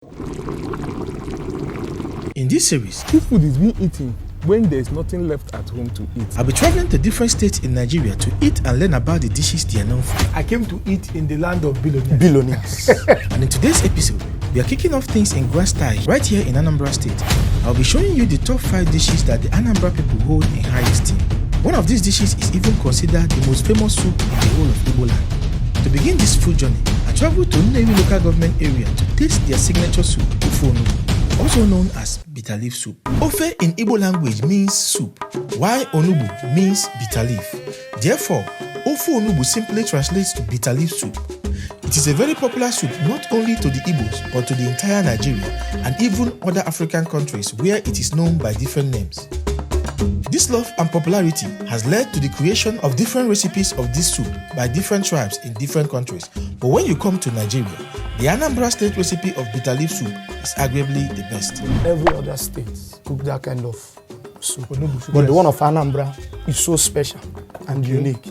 In this series, food is being eaten when there is nothing left at home to eat. I'll be traveling to different states in Nigeria to eat and learn about the dishes they are known for. I came to eat in the land of billionaires. And in today's episode, we are kicking off things in grand style right here in Anambra State. I'll be showing you the top 5 dishes that the Anambra people hold in high esteem. One of these dishes is even considered the most famous soup in the whole of Igbo land. To begin this food journey, I traveled to Nnewi local government area to taste their signature soup, Ofe Onugbu, also known as Bitterleaf Soup. Ofe in Igbo language means soup, while Onugbu means bitter leaf. Therefore, Ofe Onugbu simply translates to Bitterleaf Soup. It is a very popular soup not only to the Igbos but to the entire Nigeria and even other African countries where it is known by different names. This love and popularity has led to the creation of different recipes of this soup by different tribes in different countries. But when you come to Nigeria, the Anambra State recipe of Bitterleaf Soup is arguably the best. Every other state cook that kind of soup, but the one of Anambra is so special and unique.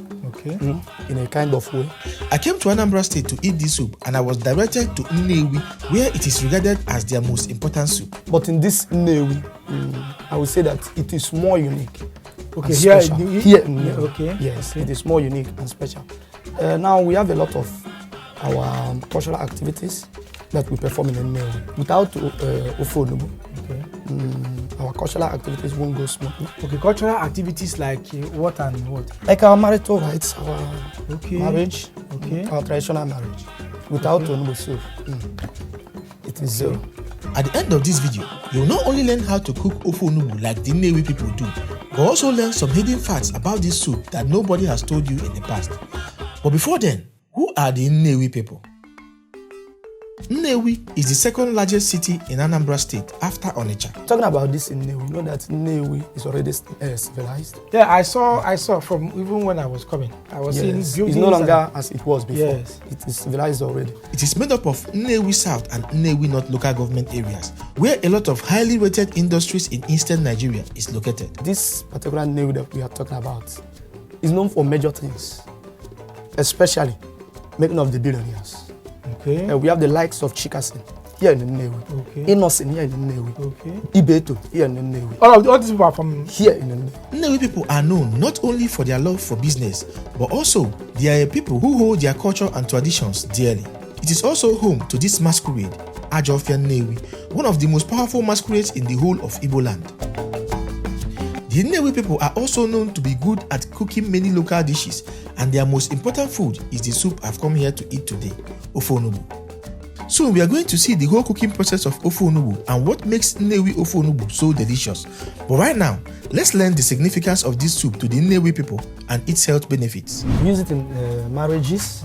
In a kind of way. I came to Anambra State to eat this soup and I was directed to Nnewi, where it is regarded as their most important soup. But in this Nnewi, I would say that it is more unique. Okay, here in Nnewi. Okay. Yes, it is more unique and special. Now we have a lot of our cultural activities that we perform in Nnewi. Without Ofe Onugbu, our cultural activities won't go smoothly. Okay, cultural activities like what and what? Like our marital rights, our marriage, our traditional marriage. Without Onugbu soup, it is zero. At the end of this video, you will not only learn how to cook Ofe Onugbu like the Nnewi people do, but also learn some hidden facts about this soup that nobody has told you in the past. But before then, who are the Nnewi people? Nnewi is the second largest city in Anambra State after Onitsha. Talking about this in Nnewi, you know that Nnewi is already civilized. Yeah, I saw from even when I was coming. I was seeing buildings. It's no longer as it was before. Yes. It is civilized already. It is made up of Nnewi South and Nnewi North local government areas, where a lot of highly rated industries in eastern Nigeria is located. This particular Nnewi that we are talking about is known for major things, especially making of the billionaires. Okay. We have the likes of Chikasin here in Nnewi. Okay. Innocent here in Nnewi. Okay. Ibeto here in Nnewi. All these people are from here in Nnewi. Nnewi people are known not only for their love for business, but also they are a people who hold their culture and traditions dearly. It is also home to this masquerade, Ajofia Nnewi, one of the most powerful masquerades in the whole of Igbo land. The Nnewi people are also known to be good at cooking many local dishes, and their most important food is the soup I've come here to eat today, Ofe Onugbu. Soon we are going to see the whole cooking process of Ofe Onugbu and what makes Nnewi Ofe Onugbu so delicious. But right now, let's learn the significance of this soup to the Nnewi people and its health benefits. We use it in marriages,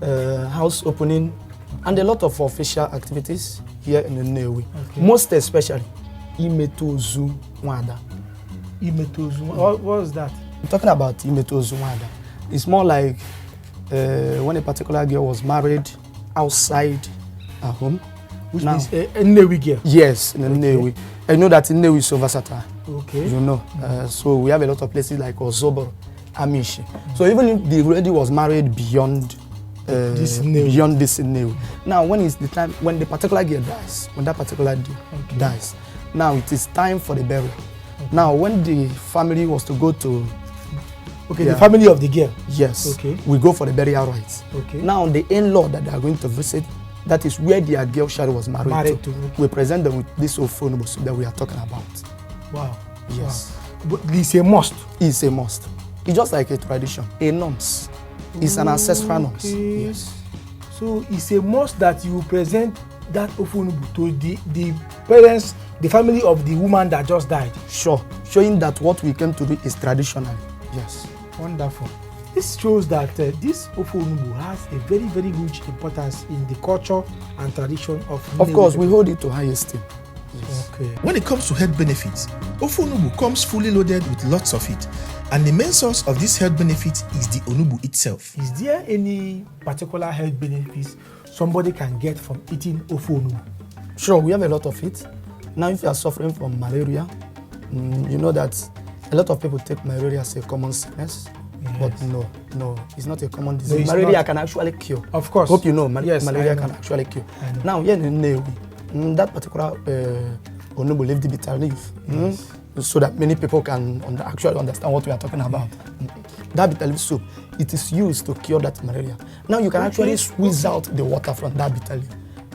house opening, and a lot of official activities here in Nnewi. Most especially, Imetozu Nwada. What was that? I'm talking about Imetozu Nwada. It's more like when a particular girl was married outside her home. Which means a Nnewi girl? Yes, in Nnewi. I know that Nnewi is so versatile. Okay. You know. So we have a lot of places like Ozobor, Amishi. So even if the lady was married beyond this Nnewi. Now when it's the time, when the particular girl dies, when that particular day dies, now it is time for the burial. Now, when the family was to go to... the family of the girl? Yes. We go for the burial rites. Now, the in-law that they are going to visit, that is where their girl child was married to. We present them with this Ofe Onugbu soup that we are talking about. Wow. Yes. Wow. But it's a must? It's a must. It's just like a tradition, a norms. It's an ancestral norms. Yes. So, it's a must that you present that Ofe Onugbu to the parents, the family of the woman that just died. Sure, showing that what we came to do is traditional. Yes. Wonderful. This shows that this Ofe Onugbu has a very, very huge importance in the culture and tradition of Nnewi. Of course, we hold it to high esteem. Yes. Okay. When it comes to health benefits, Ofe Onugbu comes fully loaded with lots of it. And the main source of this health benefit is the Onugbu itself. Is there any particular health benefits somebody can get from eating Ofe Onugbu? Sure, we have a lot of it. Now, if you are suffering from malaria, you know that a lot of people take malaria as a common sickness. Yes. But no, it's not a common disease. No, malaria can actually cure. Of course. Hope you know, malaria can actually cure. Now, here in Nnewi, That particular onugbu leaf, the bitter leaf, so that many people can actually understand what we are talking about. That bitterleaf soup, it is used to cure that malaria. Now you can actually squeeze out the water from that bitter leaf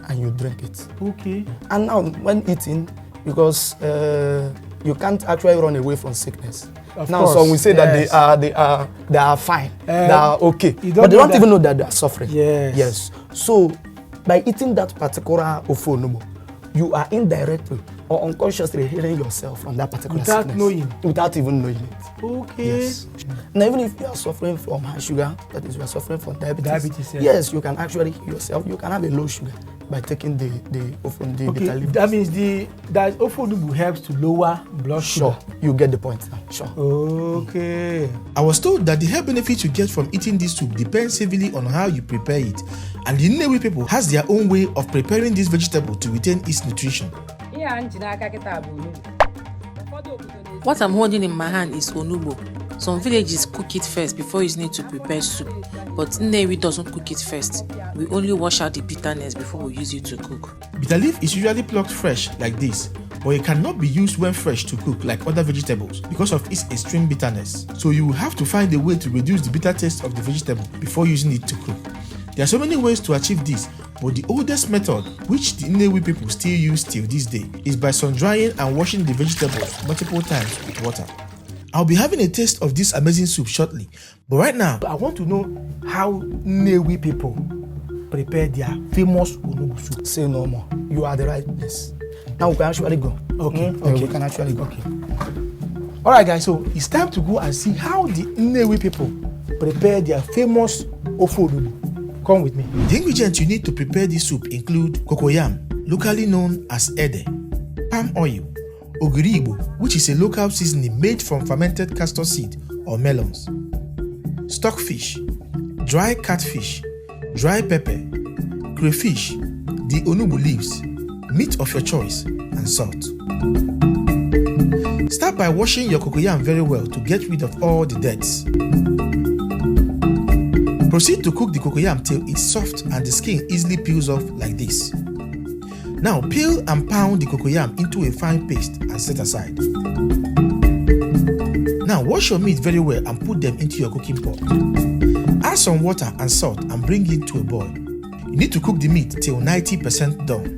and you drink it. Okay. And now when eating, because you can't actually run away from sickness. Of now course, some will say that they are fine, they are okay, but they don't even know that they are suffering. Yes. So by eating that particular Ofe Onugbu, you are indirectly or unconsciously healing yourself from that particular sickness. Without even knowing it. Okay. Yes. Now even if you are suffering from high sugar, that is you are suffering from diabetes, yes. Yes, you can actually heal yourself. You can have a low sugar by taking the bitter leaf. That means that Ofe Onugbu helps to lower blood sugar. Sure, you get the point now. Sure. Okay. I was told that the health benefits you get from eating this soup depends heavily on how you prepare it, and the Nnewi people has their own way of preparing this vegetable to retain its nutrition. What I'm holding in my hand is onugbu. Some villages cook it first before using it to prepare soup, but Nnewi doesn't cook it first. We only wash out the bitterness before we use it to cook. Bitter leaf is usually plucked fresh like this, but it cannot be used when fresh to cook like other vegetables because of its extreme bitterness. So you will have to find a way to reduce the bitter taste of the vegetable before using it to cook. There are so many ways to achieve this, but the oldest method, which the Nnewi people still use till this day, is by sun-drying and washing the vegetables multiple times with water. I'll be having a taste of this amazing soup shortly, but right now, I want to know how Nnewi people prepare their famous onugbu soup. Say no more. You are the right place. Now we can actually go. Okay. We can actually go. Okay. All right, guys. So it's time to go and see how the Nnewi people prepare their famous Ofe Onugbu. Come with me. The ingredients you need to prepare this soup include cocoyam, locally known as ede, palm oil, Igbo, which is a local seasoning made from fermented castor seed or melons, stockfish, dry catfish, dry pepper, crayfish, the onugbu leaves, meat of your choice, and salt. Start by washing your cocoyam very well to get rid of all the dirt. Proceed to cook the cocoyam till it's soft and the skin easily peels off like this. Now peel and pound the cocoyam into a fine paste and set aside. Now wash your meat very well and put them into your cooking pot. Add some water and salt and bring it to a boil. You need to cook the meat till 90% done.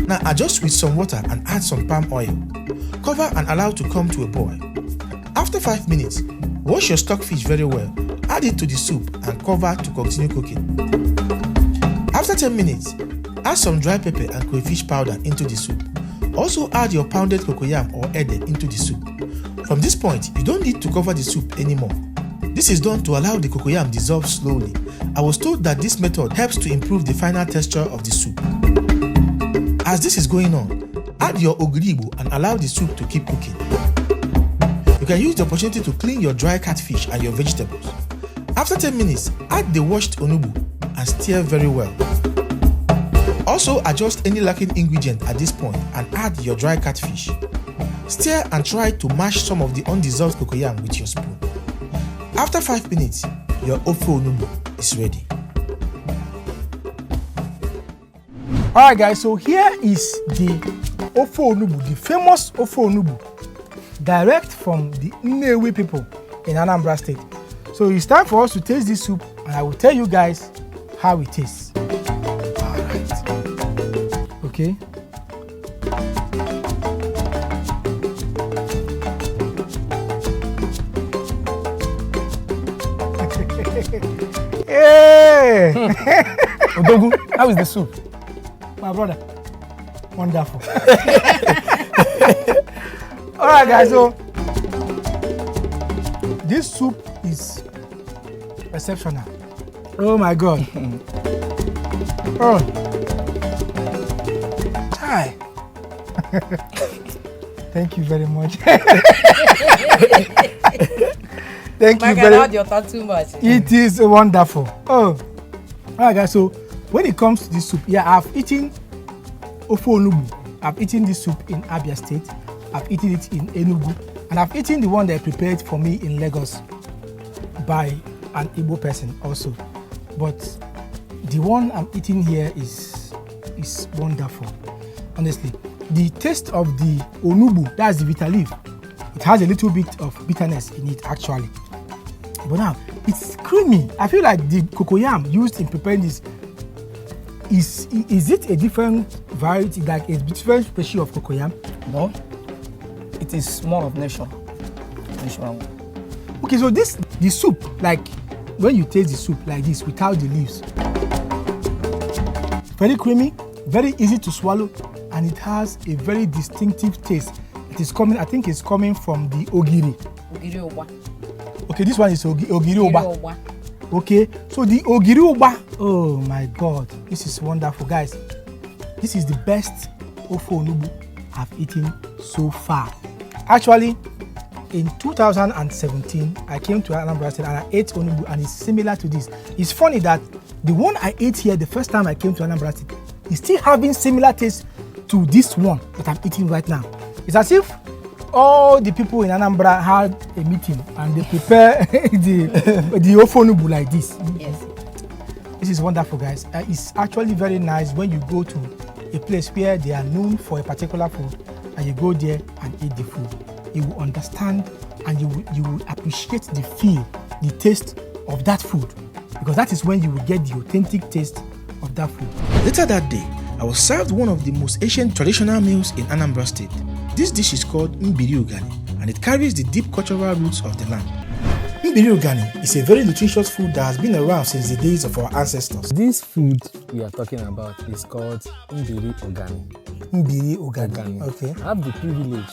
Now adjust with some water and add some palm oil. Cover and allow to come to a boil. After 5 minutes, wash your stockfish very well. Add it to the soup and cover to continue cooking. After 10 minutes, add some dry pepper and crayfish powder into the soup. Also add your pounded cocoyam or ede into the soup. From this point, you don't need to cover the soup anymore. This is done to allow the cocoyam dissolve slowly. I was told that this method helps to improve the final texture of the soup. As this is going on, add your Igbo and allow the soup to keep cooking. You can use the opportunity to clean your dry catfish and your vegetables. After 10 minutes, add the washed onugbu and stir very well. Also adjust any lacking ingredient at this point and add your dry catfish. Stir and try to mash some of the undissolved cocoyam with your spoon. After 5 minutes, your Ofe Onugbu is ready. Alright guys, so here is the Ofe Onugbu, the famous Ofe Onugbu, direct from the Nnewi people in Anambra State. So it's time for us to taste this soup and I will tell you guys how it tastes. Alright. Okay. Hey! Odogu, how is the soup? My brother, wonderful. All right, guys. So this soup is exceptional. Oh my God. Oh, hi. Thank you very much. Thank you very much. Your talk too much. It is wonderful. Oh, all right, guys. So when it comes to this soup, yeah, I've eaten Ofe Onugbu. I've eaten this soup in Abia State. I've eaten it in Enugu, and I've eaten the one they prepared for me in Lagos by an Igbo person also. But the one I'm eating here is wonderful. honestly. The taste of the onugbu, that's the bitter leaf, it has a little bit of bitterness in it actually. But now, it's creamy. I feel like the cocoyam used in preparing this, is it a different variety, like a different species of cocoyam? No, it is more of natural. Okay, so the soup, like when you taste the soup like this without the leaves, very creamy, very easy to swallow, and it has a very distinctive taste. It is coming, I think it's coming from the ogiri. Ogiri oba. Okay, this one is ogiri oba. Okay, so the ogiri oba, oh my god, this is wonderful, guys. This is the best Ofe Onugbu I've eaten so far. Actually, in 2017, I came to Anambra State and I ate Onugbu, and it's similar to this. It's funny that the one I ate here the first time I came to Anambra State is still having similar taste to this one that I'm eating right now. It's as if all the people in Anambra had a meeting and they prepare the Ofe Onugbu like this. Yes. This is wonderful, guys. It's actually very nice when you go to a place where they are known for a particular food and you go there and eat the food. You will understand and you will appreciate the feel, the taste of that food, because that is when you will get the authentic taste of that food. Later that day, I was served one of the most ancient traditional meals in Anambra State. This dish is called Mbiri Ugani, and it carries the deep cultural roots of the land. Mbiri Ugani is a very nutritious food that has been around since the days of our ancestors. This food we are talking about is called Mbiri Ugani. Mbiri Ugani. Okay. I have the privilege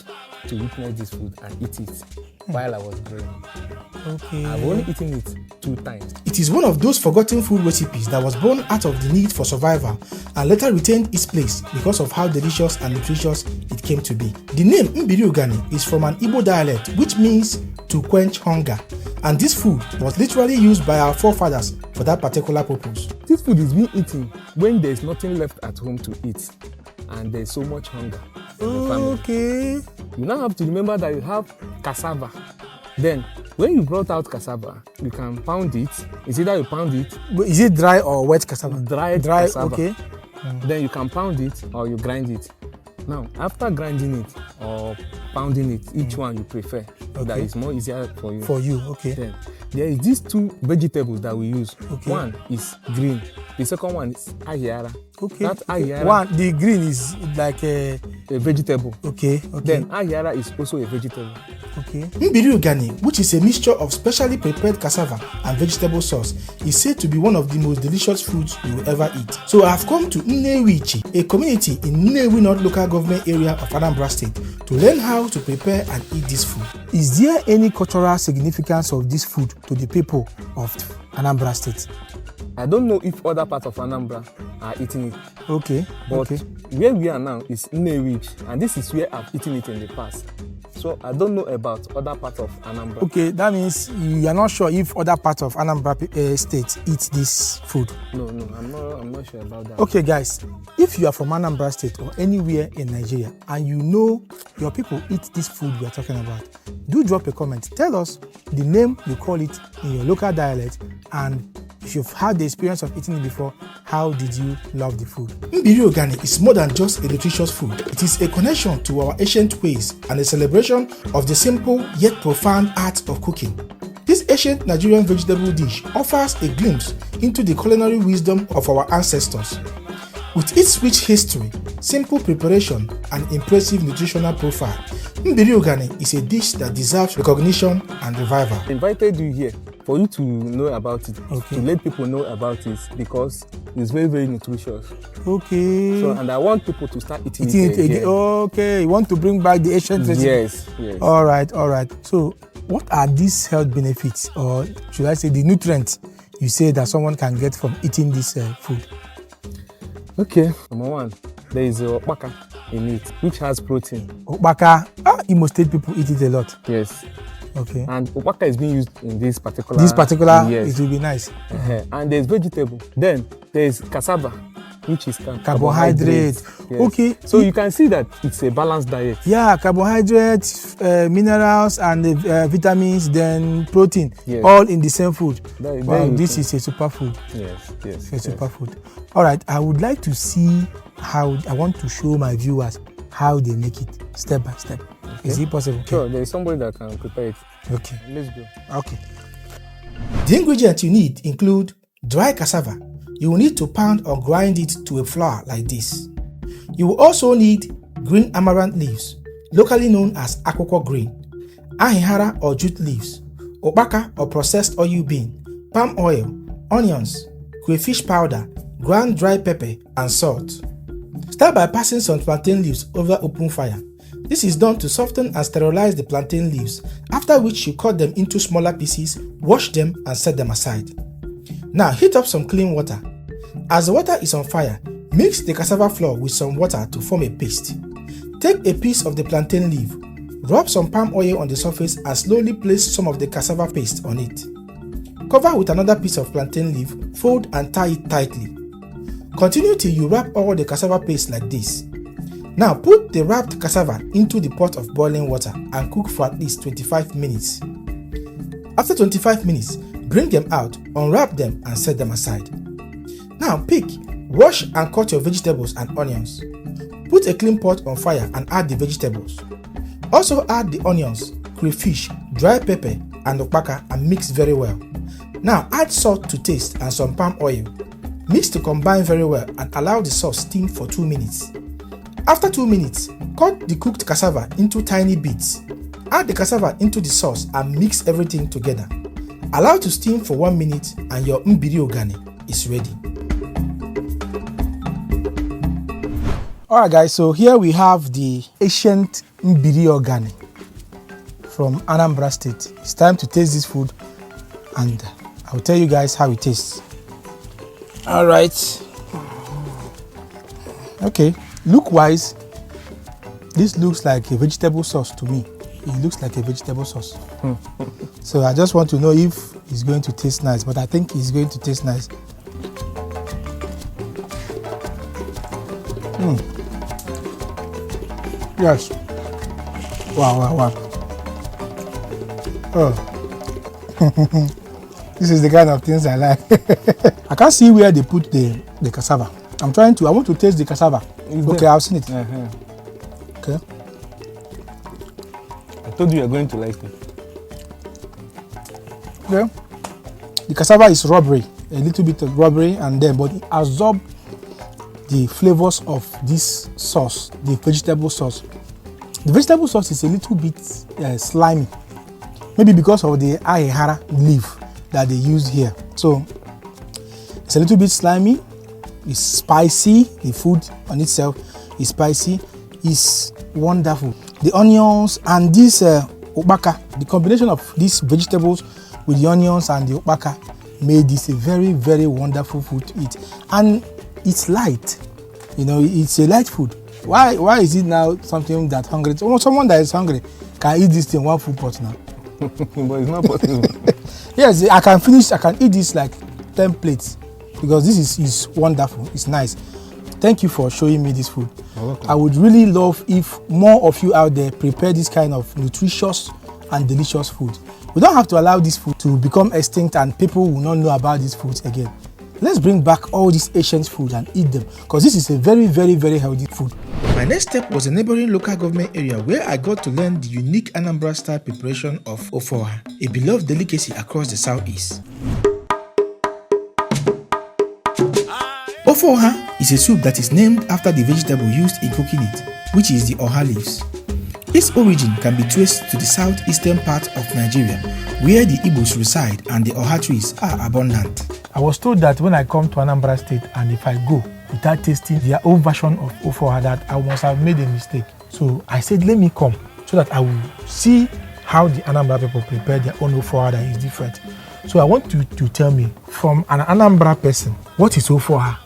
to witness this food and eat it while I was growing. Okay. I've only eaten it 2 times. It is one of those forgotten food recipes that was born out of the need for survival and later retained its place because of how delicious and nutritious it came to be. The name Mbiri Ugani is from an Igbo dialect which means to quench hunger, and this food was literally used by our forefathers for that particular purpose. This food is being eaten when there is nothing left at home to eat and there is so much hunger in the family. Okay. You now have to remember that you have cassava. Then, when you brought out cassava, you can pound it. It's either you pound it. Is it dry or wet cassava? Dry cassava. Okay. Then you can pound it or you grind it. Now, after grinding it or pounding it, each one you prefer. So that is more easier for you. For you, okay. Then, there is these 2 vegetables that we use. Okay. One is green. The second one is ahiara. Okay. That ahiara. One, the green is like a vegetable. Okay. Then ahiara is also a vegetable. Okay. Mbiri Ugani, which is a mixture of specially prepared cassava and vegetable sauce, is said to be one of the most delicious foods you will ever eat. So I have come to Nnewi, a community in Nnewi North local government area of Anambra State, to learn how to prepare and eat this food. Is there any cultural significance of this food to the people of Anambra State? I don't know if other parts of Anambra are eating it. Okay. But where we are now is Nnewi, and this is where I've eaten it in the past. So I don't know about other parts of Anambra. Okay, that means you are not sure if other parts of Anambra State eat this food. No, I'm not sure about that. Okay, guys, if you are from Anambra State or anywhere in Nigeria and you know your people eat this food we are talking about, do drop a comment. Tell us the name you call it in your local dialect, and if you've had the experience of eating it before, how did you love the food? Mbiri Ugani is more than just a nutritious food. It is a connection to our ancient ways and a celebration of the simple yet profound art of cooking. This ancient Nigerian vegetable dish offers a glimpse into the culinary wisdom of our ancestors. With its rich history, simple preparation, and impressive nutritional profile, Mbiri Ugani is a dish that deserves recognition and revival. I invited you here for you to know about it, Okay. to let people know about it, because it's very, very nutritious. Okay. So, and I want people to start eating Eating it again. Okay, you want to bring back the ancient recipe? Yes. All right. So, what are these health benefits, or should I say the nutrients you say that someone can get from eating this food? Okay. Number 1, there is okpaka in it, which has protein. Okpaka, Imo State people eat it a lot. Yes. Okay. And okpaka is being used in this particular. Yes. It will be nice. And there's vegetable. Then there's cassava, which is Carbohydrate. Yes. Okay. So you can see that it's a balanced diet. Yeah, carbohydrates, minerals, and vitamins, then protein, Yes. all in the same food. There Wow, you this go. is a superfood. Yes. A superfood. All right, I would like to see how I want to show my viewers how they make it step by step. Okay. Is it possible? Sure, there is somebody that can prepare it. Okay. Let's go. Okay. The ingredients you need include dry cassava. You will need to pound or grind it to a flour like this. You will also need green amaranth leaves, locally known as akwukwo green, ahihara or jute leaves, okpaka or processed oil bean, palm oil, onions, crayfish powder, ground dry pepper, and salt. Start by passing some plantain leaves over open fire. This is done to soften and sterilize the plantain leaves, after which you cut them into smaller pieces, wash them, and set them aside. Now heat up some clean water. As the water is on fire, mix the cassava flour with some water to form a paste. Take a piece of the plantain leaf, rub some palm oil on the surface and slowly place some of the cassava paste on it. Cover with another piece of plantain leaf, fold and tie it tightly. Continue till you wrap all the cassava paste like this. Now put the wrapped cassava into the pot of boiling water and cook for at least 25 minutes. After 25 minutes, bring them out, unwrap them and set them aside. Now pick, wash and cut your vegetables and onions. Put a clean pot on fire and add the vegetables. Also add the onions, crayfish, dry pepper and okpaka and mix very well. Now add salt to taste and some palm oil. Mix to combine very well and allow the sauce steam for 2 minutes. After 2 minutes, cut the cooked cassava into tiny bits. Add the cassava into the sauce and mix everything together. Allow to steam for 1 minute and your Mbiri Ugani is ready. Alright guys, so here we have the ancient Mbiri Ugani from Anambra State. It's time to taste this food and I'll tell you guys how it tastes. Alright. Okay, look wise, this looks like a vegetable sauce to me. It looks like a vegetable sauce. So I just want to know if it's going to taste nice, but I think it's going to taste nice. Yes. Wow. Oh. This is the kind of things I like. I can't see where they put the cassava. I want to taste the cassava. Okay, I've seen it. Okay. I told you are going to like it. Okay. The cassava is rubbery, a little bit of rubbery, and then but it absorbs the flavors of this sauce, the vegetable sauce. The vegetable sauce is a little bit slimy, maybe because of the ahihara leaf that they use here. So it's a little bit slimy, it's spicy, the food on itself is spicy, it's wonderful. The onions and this okpaka, the combination of these vegetables with the onions and the okpaka made this a very, very wonderful food to eat. And it's light, you know, it's a light food. Why is it now something that hungry? Someone that is hungry can eat this thing one full pot now. But it's not possible. Yes, I can eat this like 10 plates because this is wonderful, it's nice. Thank you for showing me this food. I would really love if more of you out there prepare this kind of nutritious and delicious food. We don't have to allow this food to become extinct and people will not know about these foods again. Let's bring back all these ancient food and eat them because this is a very, very, very healthy food. My next step was a neighboring local government area where I got to learn the unique Anambra-style preparation of Ofe Oha, a beloved delicacy across the southeast. Ofe Oha is a soup that is named after the vegetable used in cooking it, which is the Oha leaves. Its origin can be traced to the southeastern part of Nigeria, where the Igbos reside and the Oha trees are abundant. I was told that when I come to Anambra State and if I go without tasting their own version of Ofe Oha, that I must have made a mistake. So I said, let me come so that I will see how the Anambra people prepare their own Ofe Oha that is different. So I want you to tell me, from an Anambra person, what is Ofe Oha?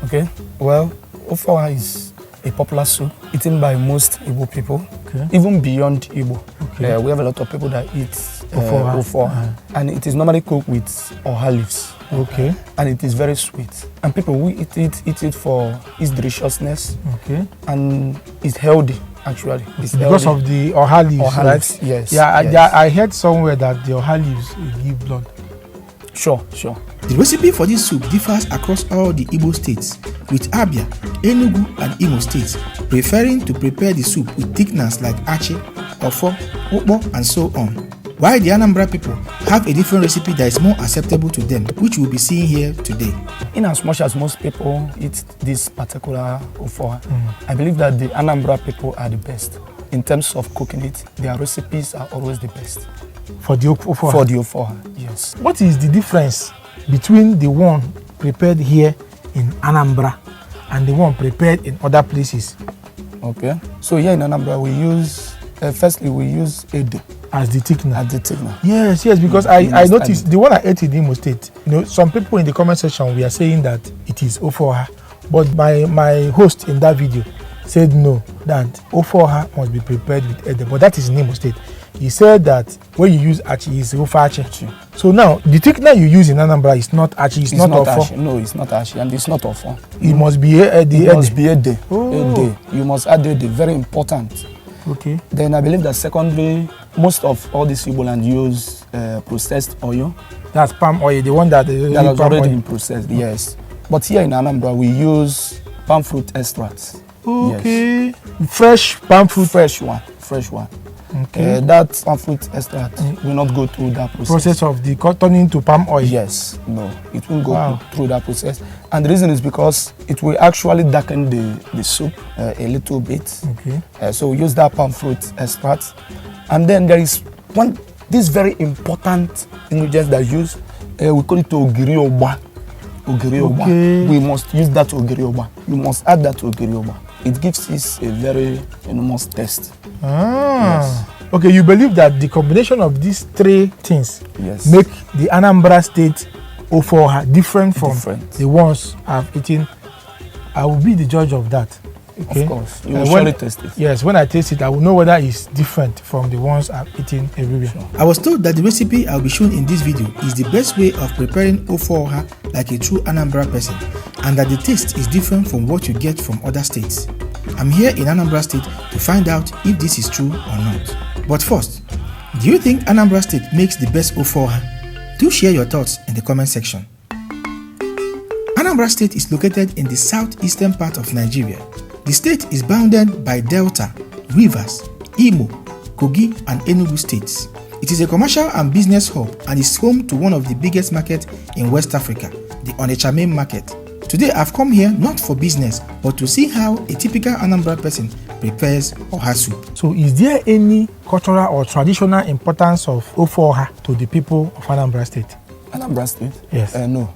Okay, well, Ofe Oha is a popular soup eaten by most Igbo people, even beyond Igbo. Okay. We have a lot of people that eat Ofe Oha, and it is normally cooked with Oha leaves. Okay. And it is very sweet. And people who eat it for its deliciousness. Okay. And it's healthy, actually. It's because healthy. Of the Oha leaves, Oha right? leaves, yes. Yeah, yes. I heard somewhere that the Oha leaves give blood. Sure. The recipe for this soup differs across all the Igbo states, with Abia, Enugu and Imo states preferring to prepare the soup with thickeners like achi, ofo, ukpo and so on, while the Anambra people have a different recipe that is more acceptable to them, which we'll be seeing here today. In as much as most people eat this particular Ofe Oha, I believe that the Anambra people are the best. In terms of cooking it, their recipes are always the best. For the Ofe Oha? For the Ofe Oha, yes. What is the difference between the one prepared here in Anambra and the one prepared in other places? Okay. So here in Anambra, we use, firstly, we use ede. As the thickener? As the thickener. Yes, because I noticed the one I ate in Imo State, some people in the comment section were saying that it is Ofe Oha, but my host in that video said no, that Ofe Oha must be prepared with ede, but that is in Imo State. He said that when you use achi, it's Ofe achi. So now, the thickener you use in Anambra is not achi, it's not ofo. No, it's not achi, and it's not ofo. It must be ede. It must be ede. Oh. Ede. You must add ede, very important. Okay. Then I believe that secondly, most of all these Igbo land use processed oil. That's palm oil, the one that is already been processed, yes. But here in Anambra, we use palm fruit extracts. Okay. Yes. Fresh palm fruit. Fresh one. Okay. That palm fruit extract will not go through that process of the turning to palm oil. Yes, no, it won't go through that process. And the reason is because it will actually darken the soup a little bit. Okay. So we use that palm fruit extract. And then there is this very important ingredient that we use. We call it ogiri oba. Okay. We must use that ogiri oba. You must add that ogiri oba. It gives this a very enormous taste. Yes. Okay, you believe that the combination of these three things make the Anambra State Ofe Oha different from the ones I've eaten? I will be the judge of that. Okay? Of course, you will surely taste it. Yes, when I taste it, I will know whether it's different from the ones I've eaten everywhere. Sure. I was told that the recipe I'll be shown in this video is the best way of preparing Ofe Oha like a true Anambra person, and that the taste is different from what you get from other states. I'm here in Anambra State to find out if this is true or not. But first, do you think Anambra State makes the best Ofe Oha? Do share your thoughts in the comment section. Anambra State is located in the southeastern part of Nigeria. The state is bounded by Delta, Rivers, Imo, Kogi and Enugu states. It is a commercial and business hub and is home to one of the biggest markets in West Africa, the Onitsha main market. Today I've come here not for business, but to see how a typical Anambra person prepares Oha soup. So is there any cultural or traditional importance of Ofe Oha to the people of Anambra State? Anambra State? Yes. No.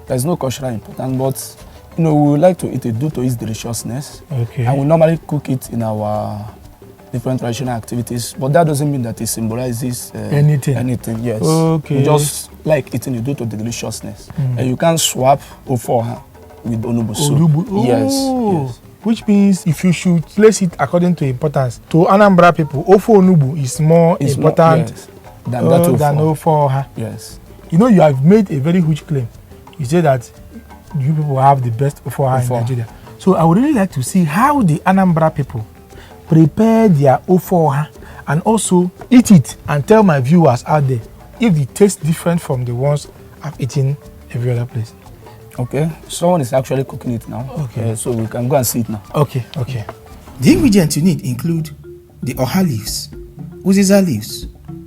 There's no cultural importance, but we would like to eat it due to its deliciousness. Okay. And we normally cook it in our different traditional activities, but that doesn't mean that it symbolizes anything. Yes. Okay. We just like eating it due to the deliciousness. And you can swap Ofe Oha with Onugbu soup. Oh. Yes. Which means if you should place it according to importance, to Anambra people, Ofe Onugbu is more important than Ofe Oha. Yes. You have made a very huge claim. You say that you people have the best Ofe Oha in Nigeria. So I would really like to see how the Anambra people prepare their Ofe Oha and also eat it and tell my viewers out there if it tastes different from the ones I've eaten every other place. Okay, someone is actually cooking it now. Okay. So we can go and see it now. Okay. The ingredients you need include the Oha leaves, uziza leaves,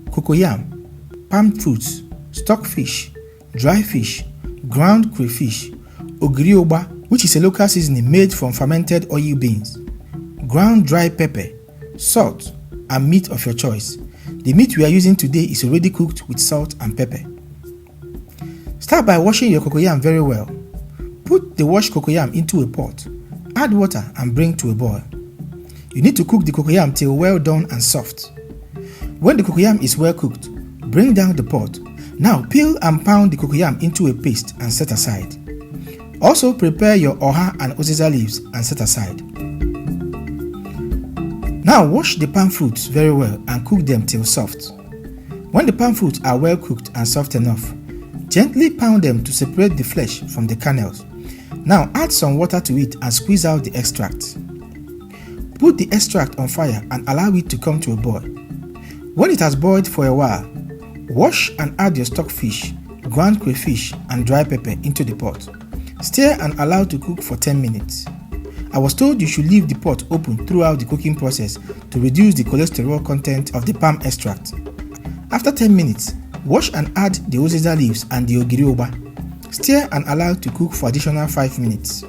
cocoyam, palm fruits, stockfish, dry fish, ground crayfish, ogiri oba, which is a local seasoning made from fermented oil beans, ground dry pepper, salt, and meat of your choice. The meat we are using today is already cooked with salt and pepper. Start by washing your cocoyam very well. Put the washed cocoyam into a pot, add water and bring to a boil. You need to cook the cocoyam till well done and soft. When the cocoyam is well cooked, bring down the pot. Now peel and pound the cocoyam into a paste and set aside. Also prepare your Oha and uziza leaves and set aside. Now wash the palm fruits very well and cook them till soft. When the palm fruits are well cooked and soft enough, gently pound them to separate the flesh from the kernels. Now add some water to it and squeeze out the extract. Put the extract on fire and allow it to come to a boil. When it has boiled for a while, wash and add your stockfish, ground crayfish and dry pepper into the pot. Stir and allow to cook for 10 minutes. I was told you should leave the pot open throughout the cooking process to reduce the cholesterol content of the palm extract. After 10 minutes, wash and add the uziza leaves and the ogiri oba. Stir and allow to cook for additional 5 minutes.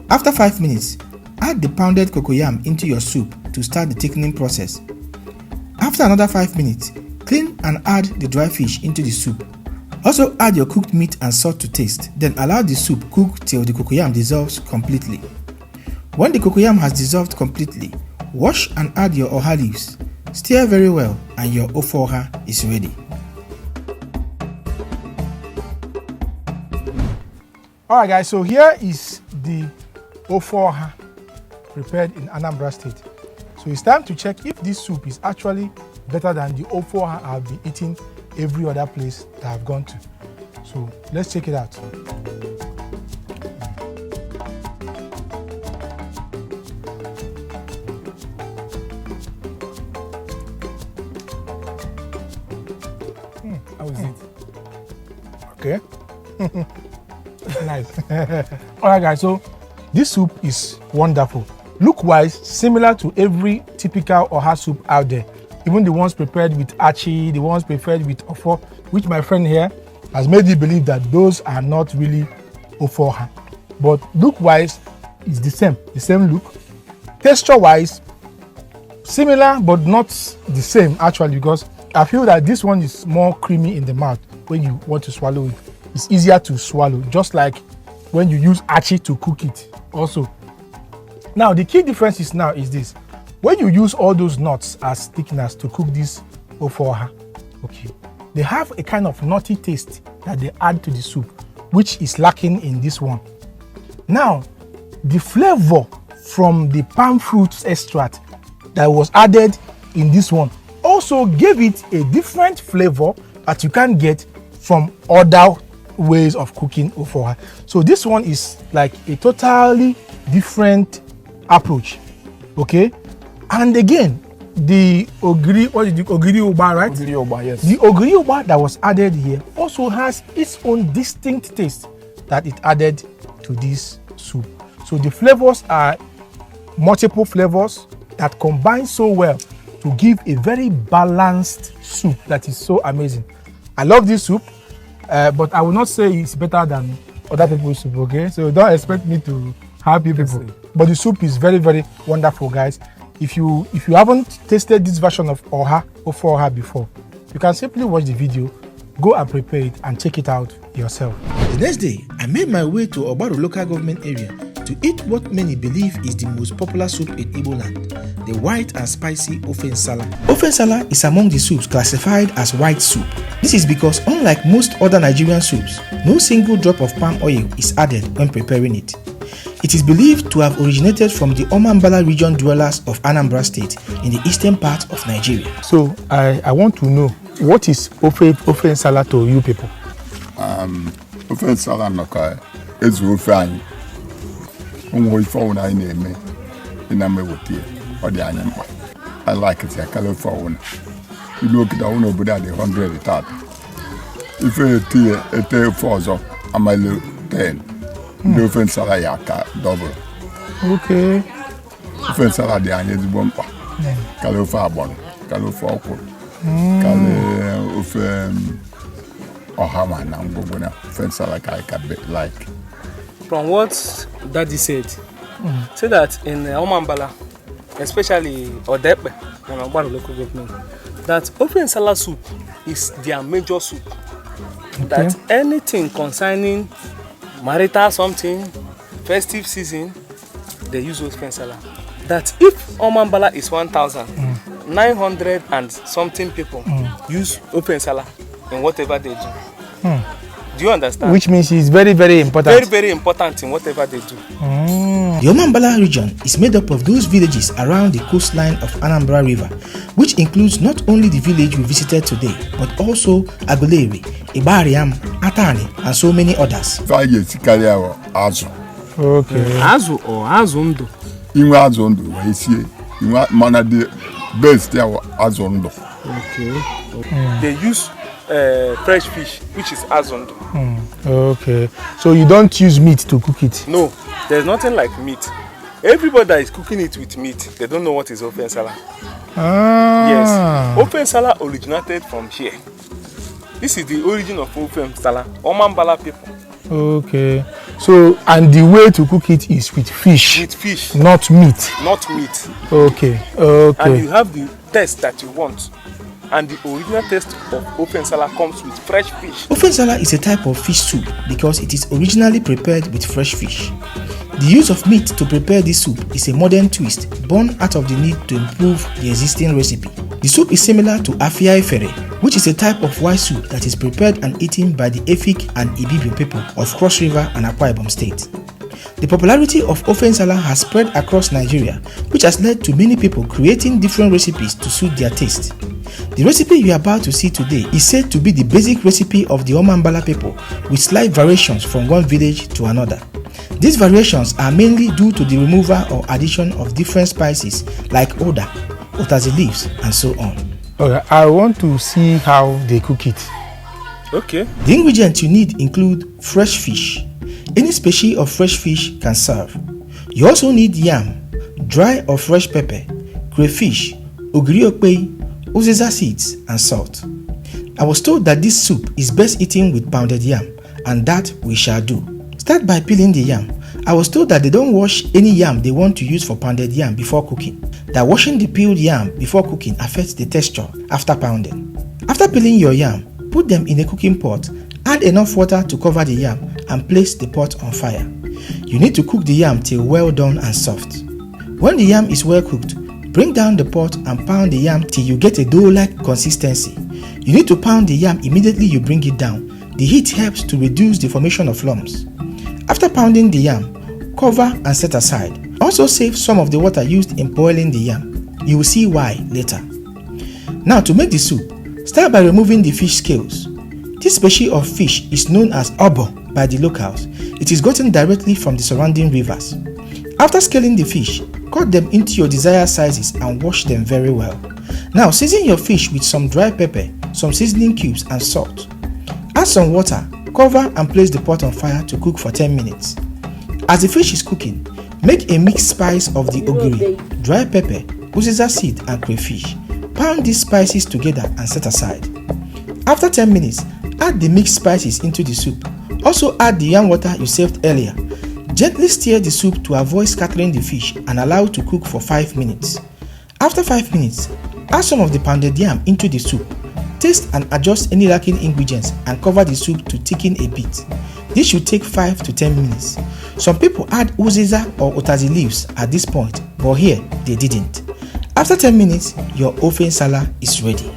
After 5 minutes, add the pounded cocoyam into your soup to start the thickening process. After another 5 minutes, clean and add the dry fish into the soup. Also add your cooked meat and salt to taste, then allow the soup cook till the cocoyam dissolves completely. When the cocoyam has dissolved completely, wash and add your oha leaves. Stir very well and your Ofe Oha is ready. Alright guys, so here is the Ofe Oha prepared in Anambra State. So it's time to check if this soup is actually better than the Ofe Oha I've been eating every other place that I've gone to. So let's check it out. How is it? Okay. Nice. Alright guys, so this soup is wonderful. Look-wise, similar to every typical Oha soup out there. Even the ones prepared with achi, the ones prepared with ofo, which my friend here has made me believe that those are not really Ofe Oha. But look-wise, it's the same look. Texture-wise, similar but not the same actually, because I feel that this one is more creamy in the mouth when you want to swallow it. It's easier to swallow, just like when you use achi to cook it also. Now, the key difference is this. When you use all those nuts as thickeners to cook this Ofe Oha, okay, they have a kind of nutty taste that they add to the soup, which is lacking in this one. Now, the flavor from the palm fruit extract that was added in this one also gave it a different flavor that you can't get from other ways of cooking Ofe Oha. So this one is like a totally different approach, okay? And again, the ogiri oba, right? Ogiri oba, yes. The ogiri oba that was added here also has its own distinct taste that it added to this soup. So the flavors are multiple flavors that combine so well to give a very balanced soup that is so amazing. I love this soup, but I will not say it's better than other people's soup, okay? So don't expect me to help you people. But the soup is very, very wonderful, guys. If you haven't tasted this version of Ofe Oha before, you can simply watch the video, go and prepare it and check it out yourself. The next day, I made my way to Ogbaru local government area to eat what many believe is the most popular soup in Igbo land, the white and spicy Ofe Nsala. Ofe Nsala is among the soups classified as white soup. This is because unlike most other Nigerian soups, no single drop of palm oil is added when preparing it. It is believed to have originated from the Omambala region dwellers of Anambra State in the eastern part of Nigeria. So I want to know, what is Ofe Nsala to you people? Ofe Nsala noka ezu ofe anyị. Onwe ife ọwụna anyị na-eme ịna mewotie ọ dị anyị mkpa. I like it ya kala ofe ọwụna. Ilu okida ọwụna obodo a dị 100 tata. Ife ete ofe ọzọ amailu 10. Ndị Ofe Nsala ya ka double. Okay. Ofe Nsala dị anyị ezigbo mkpa. Kala ofe agbọrọ, kala ofe ọkwụrụ, kala ofe ọha na ngwugwu na Ofe Nsala ka I can like. From what Daddy said, say that in Omambala, especially Odepe and Ogbaru local government, that Ofe Nsala soup is their major soup. Okay. That anything concerning marital something, festive season, they use Ofe Nsala. That if Omambala is 1,900 and something people use Ofe Nsala in whatever they do. Do you understand? Which means it's very, very important. Very, very important in whatever they do. The Omambala region is made up of those villages around the coastline of Anambra River, which includes not only the village we visited today, but also Aguleri, Ibariam, Atani, and so many others. Okay. Azu or Azundo? Inwe Azundo, where you see, inwe mana the best there Azundo. Okay. They use fresh fish, which is azond. Okay. So you don't use meat to cook it? No, there's nothing like meat. Everybody that is cooking it with meat, they don't know what is Ofe Nsala. Yes, Ofe Nsala originated from here. This is the origin of Ofe Nsala. Omambala people. Okay. So, and the way to cook it is with fish? With fish. Not meat? Not meat. Okay. Okay. And you have the taste that you want. And the original taste of Ofe Nsala comes with fresh fish. Ofe Nsala is a type of fish soup because it is originally prepared with fresh fish. The use of meat to prepare this soup is a modern twist born out of the need to improve the existing recipe. The soup is similar to afia efere, which is a type of white soup that is prepared and eaten by the Efik and Ibibio people of Cross River and Akwa Ibom State. The popularity of Ofe Nsala has spread across Nigeria, which has led to many people creating different recipes to suit their taste. The recipe you are about to see today is said to be the basic recipe of the Omambala people, with slight variations from one village to another. These variations are mainly due to the removal or addition of different spices like oda, utazi leaves, and so on. Okay, I want to see how they cook it. Okay. The ingredients you need include fresh fish. Any species of fresh fish can serve. You also need yam, dry or fresh pepper, crayfish, ogiriokpei, uziza seeds, and salt. I was told that this soup is best eaten with pounded yam, and that we shall do. Start by peeling the yam. I was told that they don't wash any yam they want to use for pounded yam before cooking. That washing the peeled yam before cooking affects the texture after pounding. After peeling your yam, put them in a cooking pot, add enough water to cover the yam, and place the pot on fire. You need to cook the yam till well done and soft. When the yam is well cooked, bring down the pot and pound the yam till you get a dough-like consistency. You need to pound the yam immediately you bring it down. The heat helps to reduce the formation of lumps. After pounding the yam, cover and set aside. Also save some of the water used in boiling the yam. You will see why later. Now to make the soup, start by removing the fish scales. This species of fish is known as obo by the locals. It is gotten directly from the surrounding rivers. After scaling the fish, cut them into your desired sizes and wash them very well. Now season your fish with some dry pepper, some seasoning cubes and salt. Add some water, cover and place the pot on fire to cook for 10 minutes. As the fish is cooking, make a mixed spice of the ogiri, dry pepper, uziza seed and crayfish. Pound these spices together and set aside. After 10 minutes, add the mixed spices into the soup. Also add the yam water you saved earlier. Gently stir the soup to avoid scattering the fish and allow to cook for 5 minutes. After 5 minutes, add some of the pounded yam into the soup. Taste and adjust any lacking ingredients and cover the soup to thicken a bit. This should take 5 to 10 minutes. Some people add uziza or utazi leaves at this point, but here they didn't. After 10 minutes, your Ofe Nsala is ready.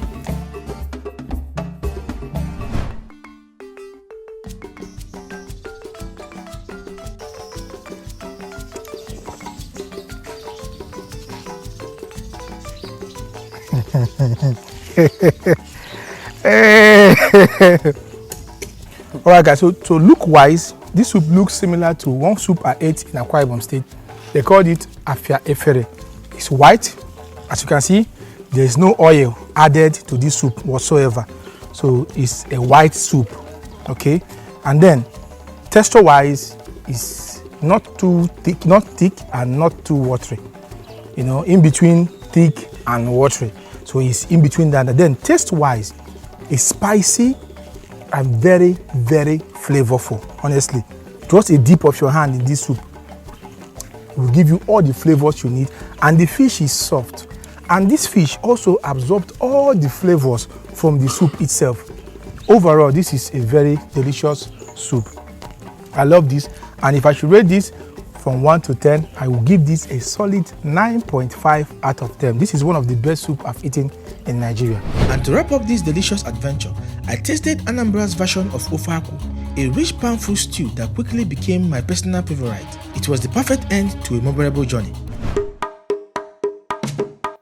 Alright guys, so look wise, this soup looks similar to one soup I ate in Akwa Ibom State. They called it afia efere. It's white. As you can see, there is no oil added to this soup whatsoever. So it's a white soup, okay? And then texture wise, it's not too thick, not thick and not too watery. You know, in between thick and watery. So it's in between that. And then taste wise, it's spicy and very, very flavorful. Honestly, just a dip of your hand in this soup will give you all the flavors you need, and the fish is soft. And this fish also absorbed all the flavors from the soup itself. Overall, this is a very delicious soup. I love this, and if I should rate this from 1 to 10, I will give this a solid 9.5 out of 10. This is one of the best soup I've eaten in Nigeria. And to wrap up this delicious adventure, I tasted Anambra's version of Ofe Akwu, a rich pan fruit stew that quickly became my personal favorite. It was the perfect end to a memorable journey.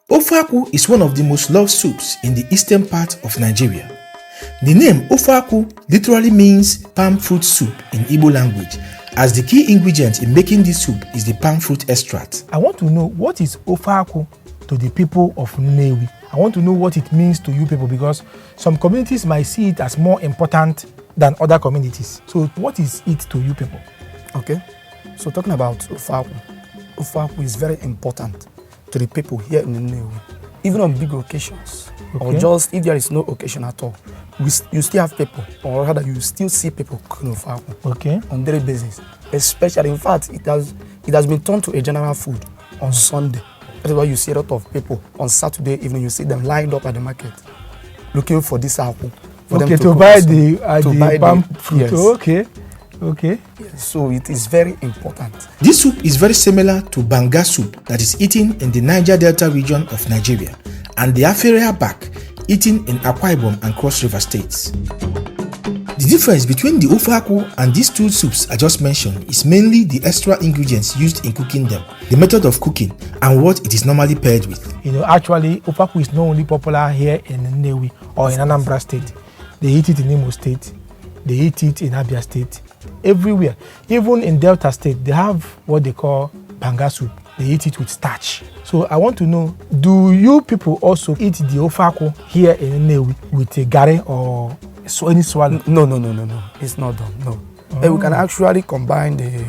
Ofe Akwu is one of the most loved soups in the eastern part of Nigeria. The name Ofe Akwu literally means palm fruit soup in Igbo language, as the key ingredient in making this soup is the palm fruit extract. I want to know, what is Ofe Akwu to the people of Nnewi. I want to know what it means to you people because some communities might see it as more important than other communities. So what is it to you people? Okay, so talking about Ofe Oha is very important to the people here in Nnewi. Even on big occasions, or just if there is no occasion at all, you still have people, or rather you still see people cooking Ofe Oha on daily basis. Especially, in fact, it has been turned to a general food on Sunday. That's why you see a lot of people on Saturday evening. You see them lined up at the market, looking for this apple. For them to buy the palm fruit. Yes. Okay. Yes, so it is very important. This soup is very similar to banga soup that is eaten in the Niger Delta region of Nigeria and the Afere back eaten in Akwa Ibom and Cross River states. The difference between the Ofe Oha and these two soups I just mentioned is mainly the extra ingredients used in cooking them, the method of cooking, and what it is normally paired with. Actually, Ofe Oha is not only popular here in Nnewi or in Anambra State. They eat it in Imo State. They eat it in Abia State. Everywhere. Even in Delta State, they have what they call banga soup. They eat it with starch. So I want to know, do you people also eat the Ofe Oha here in Nnewi with a gari or any swallow? No. It's not done, no. We can actually combine the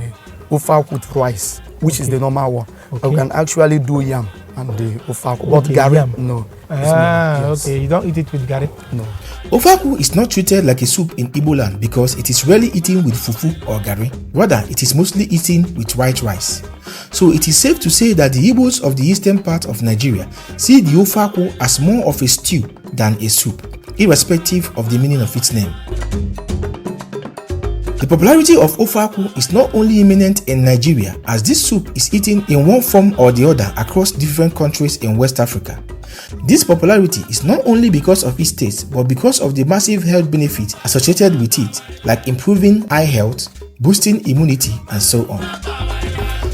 Ofe Oha with rice, which is the normal one. We can actually do yam and the Ofe Oha. But gari, yam. No. Okay. You don't eat it with gari? No. Ofe Oha is not treated like a soup in Igbo land because it is rarely eaten with fufu or gari. Rather, it is mostly eaten with white rice. So it is safe to say that the Igbos of the eastern part of Nigeria see the Ofe Oha as more of a stew than a soup, irrespective of the meaning of its name. The popularity of Ofe Oha is not only imminent in Nigeria, as this soup is eaten in one form or the other across different countries in West Africa. This popularity is not only because of its taste, but because of the massive health benefits associated with it, like improving eye health, boosting immunity, and so on.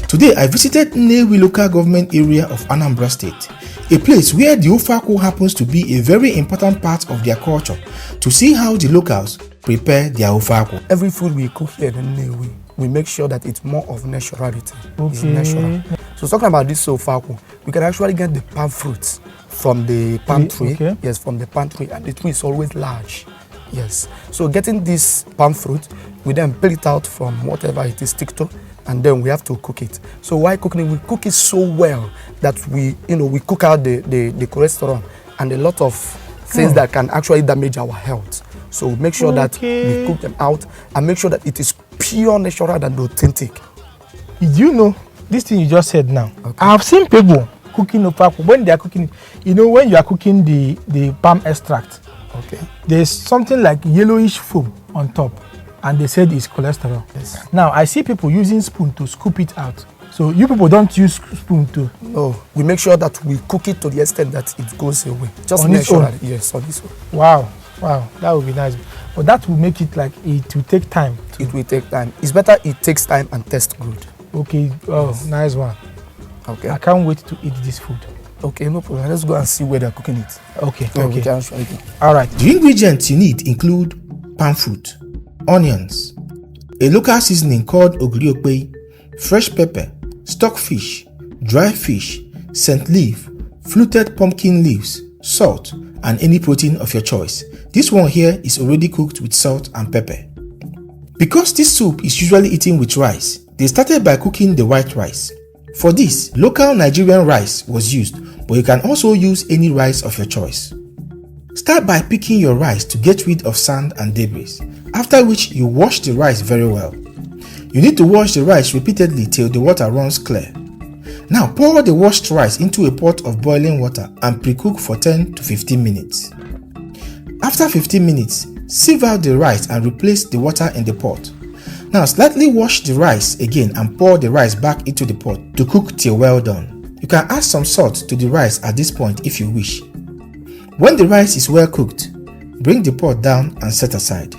Today, I visited Nnewi local government area of Anambra State, a place where the Ofe Oha happens to be a very important part of their culture, to see how the locals prepare their Ofe Oha. Every food we cook here in Nnewi, we make sure that it's more of naturality. It's natural. So talking about this Ofe Oha, we can actually get the palm fruits from the palm tree. Yes, from the palm tree, and the tree is always large. Yes. So getting this palm fruit, we then peel it out from whatever it is stick to, and then we have to cook it. So while cooking it, we cook it so well that we cook out the cholesterol and a lot of things that can actually damage our health. So we make sure that we cook them out and make sure that it is pure, natural, and authentic. Did you know this thing you just said now? I have seen people cooking Ofe Oha. When they are cooking it, when you are cooking the palm extract, there's something like yellowish foam on top, and they said it's cholesterol. Yes. Now I see people using spoon to scoop it out. So you people don't use spoon to? No, we make sure that we cook it to the extent that it goes away. Just on its own? Yes, on its own. Wow, that would be nice. But that will make it like it will take time. It will take time. It's better it takes time and tastes good. Okay, nice one. Okay. I can't wait to eat this food. Okay, no problem. Let's go and see where they're cooking it. Okay. All right. The ingredients you need include palm fruit, onions, a local seasoning called ogiri, fresh pepper, stockfish, dry fish, scent leaf, fluted pumpkin leaves, salt, and any protein of your choice. This one here is already cooked with salt and pepper. Because this soup is usually eaten with rice, they started by cooking the white rice. For this, local Nigerian rice was used, but you can also use any rice of your choice. Start by picking your rice to get rid of sand and debris, after which you wash the rice very well. You need to wash the rice repeatedly till the water runs clear. Now pour the washed rice into a pot of boiling water and pre-cook for 10 to 15 minutes. After 15 minutes, sieve out the rice and replace the water in the pot. Now slightly wash the rice again and pour the rice back into the pot to cook till well done. You can add some salt to the rice at this point if you wish. When the rice is well cooked, bring the pot down and set aside.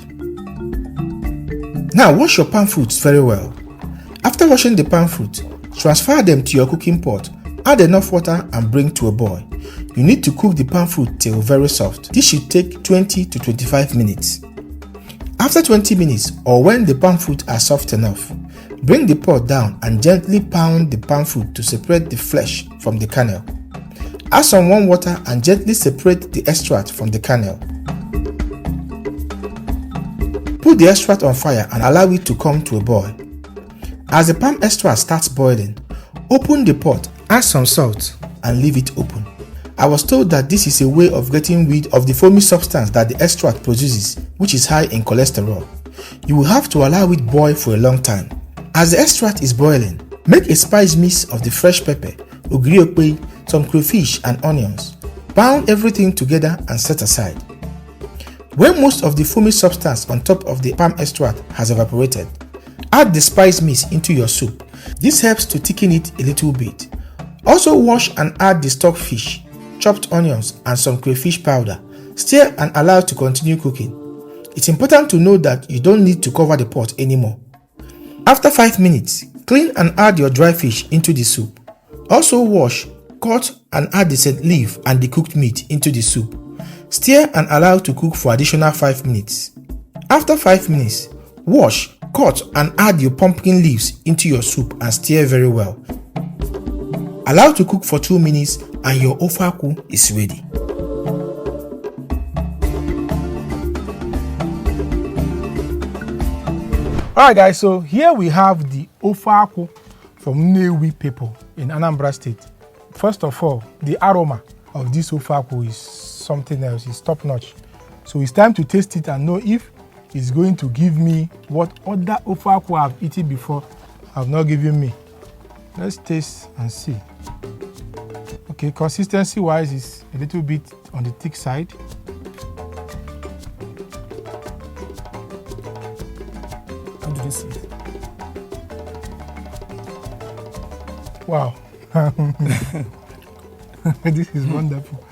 Now wash your palm fruits very well. After washing the palm fruit, transfer them to your cooking pot, add enough water and bring to a boil. You need to cook the palm fruit till very soft. This should take 20 to 25 minutes. After 20 minutes, or when the palm fruit are soft enough, bring the pot down and gently pound the palm fruit to separate the flesh from the kernel. Add some warm water and gently separate the extract from the kernel. Put the extract on fire and allow it to come to a boil. As the palm extract starts boiling, open the pot, add some salt and leave it open. I was told that this is a way of getting rid of the foamy substance that the extract produces, which is high in cholesterol. You will have to allow it boil for a long time. As the extract is boiling, make a spice mix of the fresh pepper, ogiri, some crayfish and onions. Pound everything together and set aside. When most of the foamy substance on top of the palm extract has evaporated, add the spice mix into your soup. This helps to thicken it a little bit. Also wash and add the stockfish, chopped onions and some crayfish powder. Stir and allow to continue cooking. It's important to know that you don't need to cover the pot anymore. After 5 minutes, clean and add your dry fish into the soup. Also wash, cut and add the scent leaf and the cooked meat into the soup. Stir and allow to cook for additional 5 minutes. After 5 minutes, wash, cut and add your pumpkin leaves into your soup and stir very well. Allow to cook for 2 minutes and your Ofe Akwu is ready. Alright guys, so here we have the Ofe Akwu from Nnewi people in Anambra State. First of all, the aroma of this Ofe Akwu is something else, it's top notch. So it's time to taste it and know if it's going to give me what other Ofe Akwu I've eaten before have not given me. Let's taste and see. Okay, consistency wise is a little bit on the thick side. How do you see it? Wow. This is wonderful.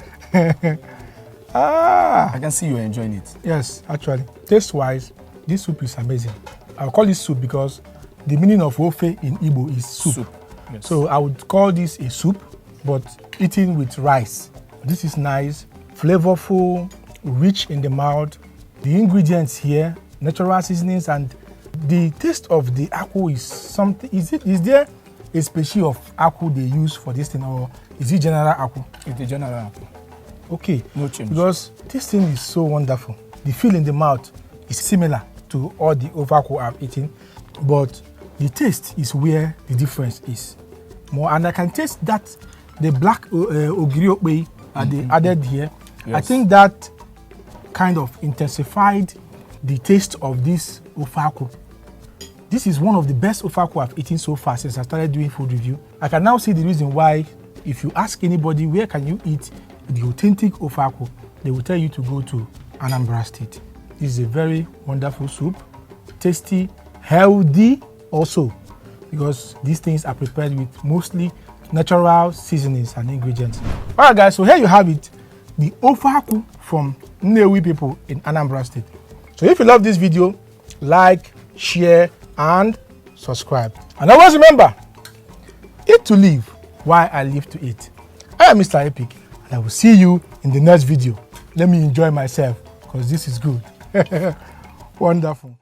I can see you're enjoying it. Yes, actually. Taste-wise, this soup is amazing. I'll call it soup because the meaning of Ofe in Igbo is soup. Yes. So I would call this a soup, but eaten with rice. This is nice, flavorful, rich in the mouth. The ingredients here, natural seasonings, and the taste of the akwu is something. Is there a species of akwu they use for this thing, or is it general akwu? It's the general akwu. Okay, No change. because this thing is so wonderful. The feel in the mouth is similar to all the Ofe Akwu I've eaten, but the taste is where the difference is more. And I can taste that the black ogiri they added here. Yes. I think that kind of intensified the taste of this Ofe Akwu. This is one of the best Ofe Akwu I've eaten so far since I started doing food review. I can now see the reason why, if you ask anybody where can you eat the authentic Ofe Akwu, they will tell you to go to Anambra State. This is a very wonderful soup, tasty, healthy also, because these things are prepared with mostly natural seasonings and ingredients. Alright guys, so here you have it, the Ofe Akwu from Nnewi people in Anambra State. So if you love this video, like, share and subscribe. And always remember, eat to live while I live to eat. I am Mr. Epic. I will see you in the next video. Let me enjoy myself because this is good. Wonderful.